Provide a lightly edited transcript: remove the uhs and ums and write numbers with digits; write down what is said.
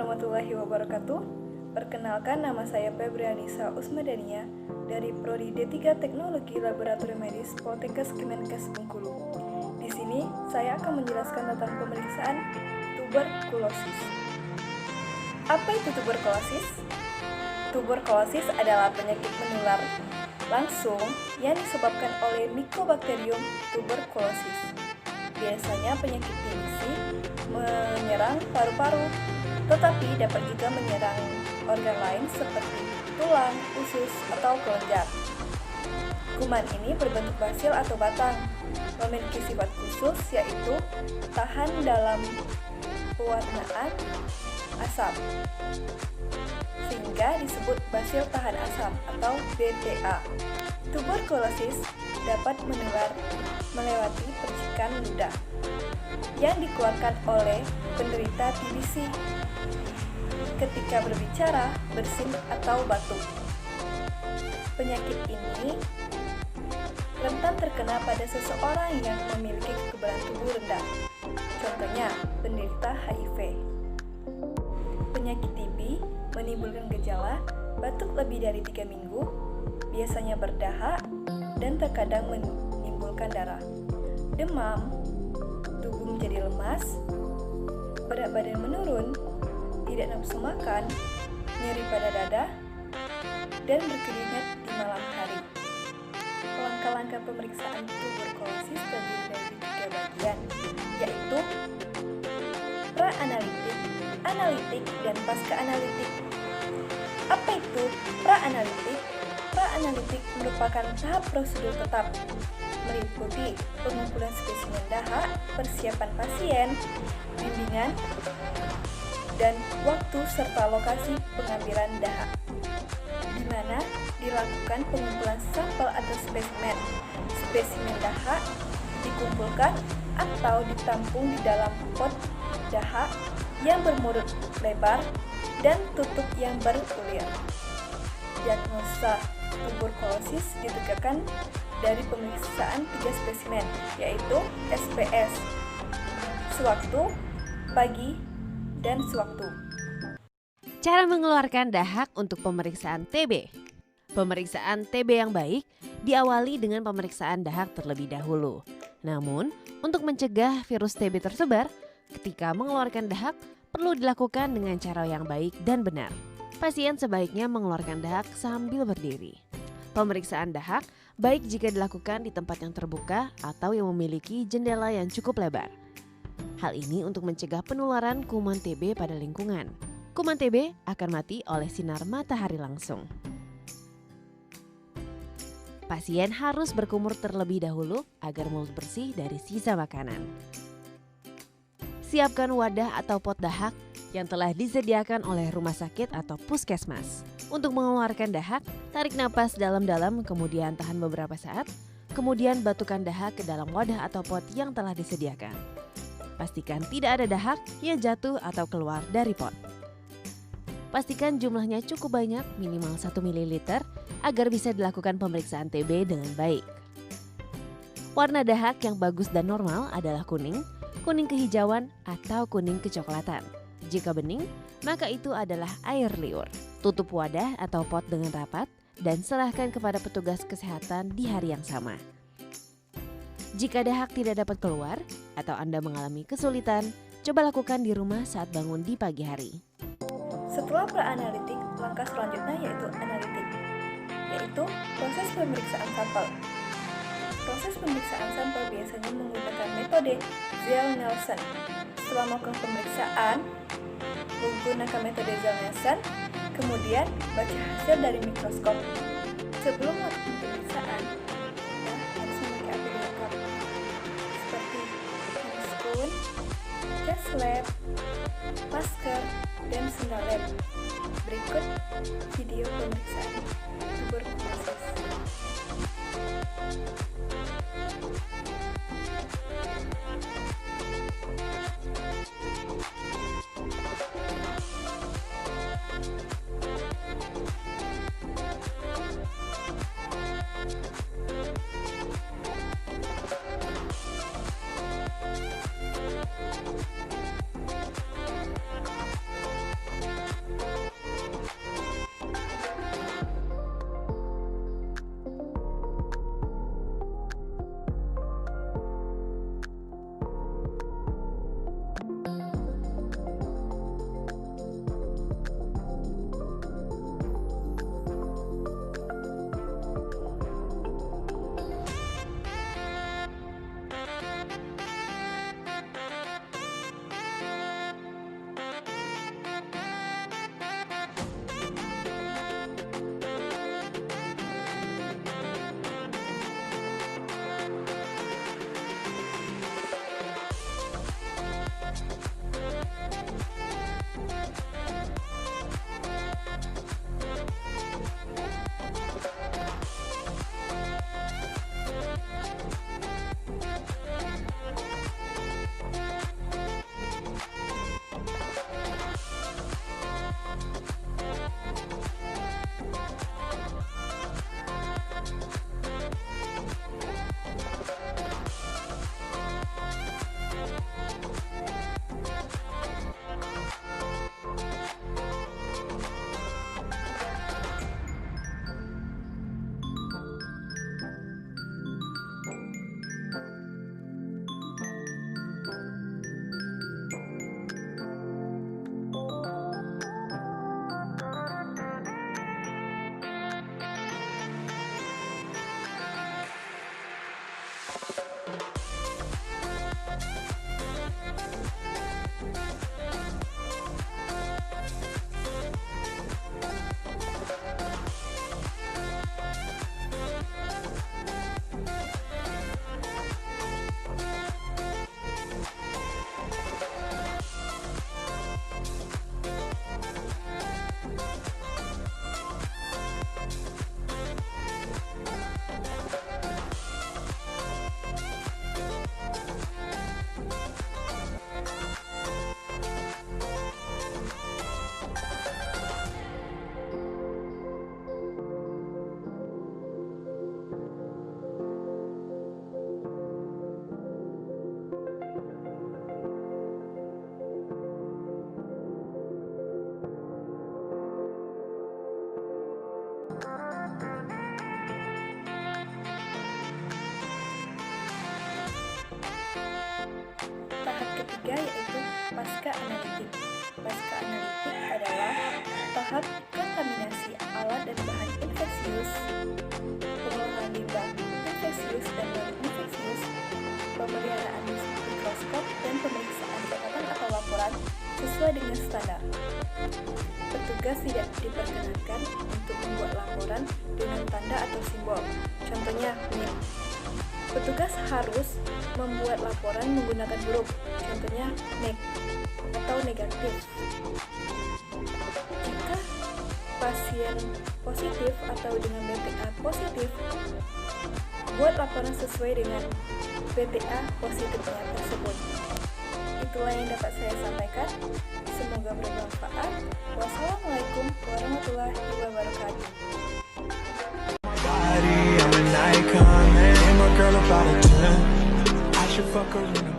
warahmatullahi wabarakatuh. Perkenalkan, nama saya Febrianisa Usmadania dari Prodi D3 Teknologi Laboratorium Medis Poltekkes Kemenkes Bengkulu. Di sini saya akan menjelaskan tentang pemeriksaan tuberkulosis. Apa itu tuberkulosis? Tuberkulosis adalah penyakit menular langsung yang disebabkan oleh Mycobacterium tuberculosis. Biasanya penyakit TBC menyerang paru-paru, tetapi dapat juga menyerang organ lain seperti tulang, usus, atau kelenjar. Kuman ini berbentuk basil atau batang, memiliki sifat khusus yaitu tahan dalam pewarnaan asam, sehingga disebut basil tahan asam atau BTA. Tuberkulosis dapat menular melewati percikan ludah yang dikeluarkan oleh penderita TBC ketika berbicara, bersin, atau batuk. Penyakit ini rentan terkena pada seseorang yang memiliki kekebalan tubuh rendah, contohnya penderita HIV. Penyakit TB menimbulkan gejala batuk lebih dari 3 minggu, biasanya berdahak, dan terkadang menimbulkan darah, demam, tubuh menjadi lemas, berat badan menurun, tidak nafsu makan, nyeri pada dada, dan berkeringat di malam hari. Langkah-langkah pemeriksaan tuberkulosis terdiri dari 3 bagian, yaitu pra-analitik, analitik, dan pasca-analitik. Apa itu pra-analitik? Pra-analitik merupakan tahap prosedur tetap, meliputi pengumpulan spesimen dahak, persiapan pasien, bimbingan, dan waktu serta lokasi pengambilan dahak, di mana dilakukan pengumpulan sampel atau spesimen. Spesimen dahak dikumpulkan atau ditampung di dalam pot dahak yang bermulut lebar dan tutup yang berkulir. Diagnosa tuberkulosis ditegakkan dari pemeriksaan 3 spesimen, yaitu SPS, sewaktu, pagi, dan sewaktu. Cara mengeluarkan dahak untuk pemeriksaan TB. Pemeriksaan TB yang baik diawali dengan pemeriksaan dahak terlebih dahulu. Namun, untuk mencegah virus TB tersebar, ketika mengeluarkan dahak perlu dilakukan dengan cara yang baik dan benar. Pasien sebaiknya mengeluarkan dahak sambil berdiri. Pemeriksaan dahak baik jika dilakukan di tempat yang terbuka atau yang memiliki jendela yang cukup lebar. Hal ini untuk mencegah penularan kuman TB pada lingkungan. Kuman TB akan mati oleh sinar matahari langsung. Pasien harus berkumur terlebih dahulu agar mulut bersih dari sisa makanan. Siapkan wadah atau pot dahak yang telah disediakan oleh rumah sakit atau puskesmas. Untuk mengeluarkan dahak, tarik napas dalam-dalam kemudian tahan beberapa saat, kemudian batukan dahak ke dalam wadah atau pot yang telah disediakan. Pastikan tidak ada dahak yang jatuh atau keluar dari pot. Pastikan jumlahnya cukup banyak, minimal 1 ml, agar bisa dilakukan pemeriksaan TB dengan baik. Warna dahak yang bagus dan normal adalah kuning, kuning kehijauan, atau kuning kecoklatan. Jika bening, maka itu adalah air liur. Tutup wadah atau pot dengan rapat dan serahkan kepada petugas kesehatan di hari yang sama. Jika dahak tidak dapat keluar atau Anda mengalami kesulitan, coba lakukan di rumah saat bangun di pagi hari. Setelah pra-analitik, langkah selanjutnya yaitu analitik, yaitu proses pemeriksaan sampel. Proses pemeriksaan sampel biasanya menggunakan metode Zell-Nelson. Setelah melakukan pemeriksaan menggunakan metode Zell-Nelson, kemudian baca hasil dari mikroskop. Sebelum melakukan pemeriksaan, kita harus memakai apd lengkap seperti handscoon, jas lab, masker, dan sendal lab. Berikut video pemeriksaan tuberkulosis. Tahap ketiga yaitu pasca analitik. Pasca analitik adalah tahap kontaminasi alat dan bahan infeksius, pengolahan limbah infeksius dan non-infeksius, pemeliharaan mikroskop, dan pemeriksaan catatan atau laporan sesuai dengan standar. Petugas tidak diperkenankan untuk membuat laporan dengan tanda atau simbol, contohnya NIP. Petugas harus membuat laporan menggunakan huruf, contohnya neg atau negatif. Jika pasien positif atau dengan BPA positif, buat laporan sesuai dengan BPA positifnya tersebut. Itulah yang dapat saya sampaikan. Semoga bermanfaat. Wassalamualaikum warahmatullahi wabarakatuh. I'm an icon, man. I'm a girl about a 10. I should fuck her in a